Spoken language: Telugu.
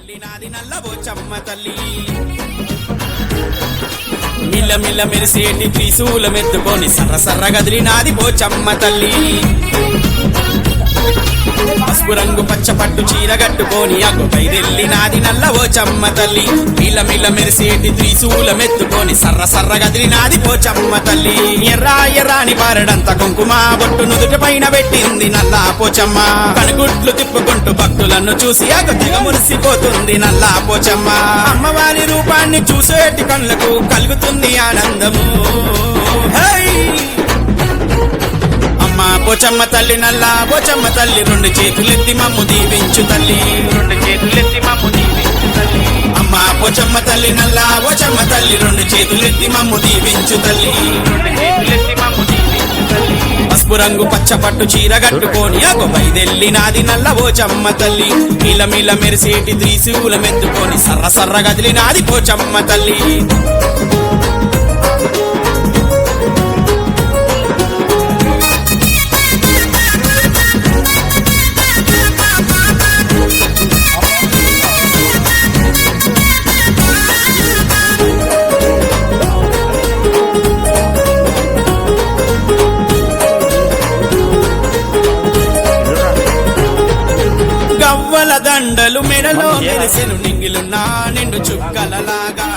తల్లి నాది నల్ల పోచమ్మ తల్లి మిల్ల మిల్ల మెరిసేటి త్రిశూలమెత్తుకొని సర్ర సర్ర గదిలినాది పోచమ్మ తల్లి పసుపు రంగు పచ్చ పట్టు చీర కట్టుకొని అగ్గుపై వెళ్ళినాది నల్ల పోచమ్మ తల్లి మిల్ల మిల్ల మెరిసేటి త్రిశూలమెత్తుకొని సర్ర సర్ర గదిలినాది పోచమ్మ తల్లి ఎర్రా ఎర్రాని పారడంత కుంకుమ బొట్టు నుదుటి పైన పెట్టింది నల్ల పోచమ్మ కనుగుడ్లు తిప్పుకుంటూ భక్తులను చూసి అగతిగా మురిసిపోతుంది నల్ల పోచమ్మ అమ్మవారి రూపాన్ని చూసేటి కళ్ళకు కలుగుతుంది ఆనందము పోచమ్మ తల్లి నల్ల పోచమ్మ తల్లి రెండు చేతులెత్తి మమ్ము దీవించు తల్లి రెండు చేతులెత్తి మమ్ము దీవించు తల్లి అమ్మ పోచమ్మ తల్లి నల్ల పోచమ్మ తల్లి రెండు చేతులెత్తి మమ్ము దీవించు తల్లి రెండు చేతులెత్తి మమ్ము దీవించు తల్లి పసుపు రంగు పచ్చ పట్టు చీర కట్టుకొని అగొపై వెళ్ళినాది నల్ల పోచమ్మ తల్లి మిల మిల మెరిసేటి త్రిశూలమెత్తుకొని సర్ర సర్ర గదిలినాది పోచమ్మ తల్లి గవ్వల దండలు మెడలో మెరిసెను నింగిలున్నా నిండు చుక్కలలాగా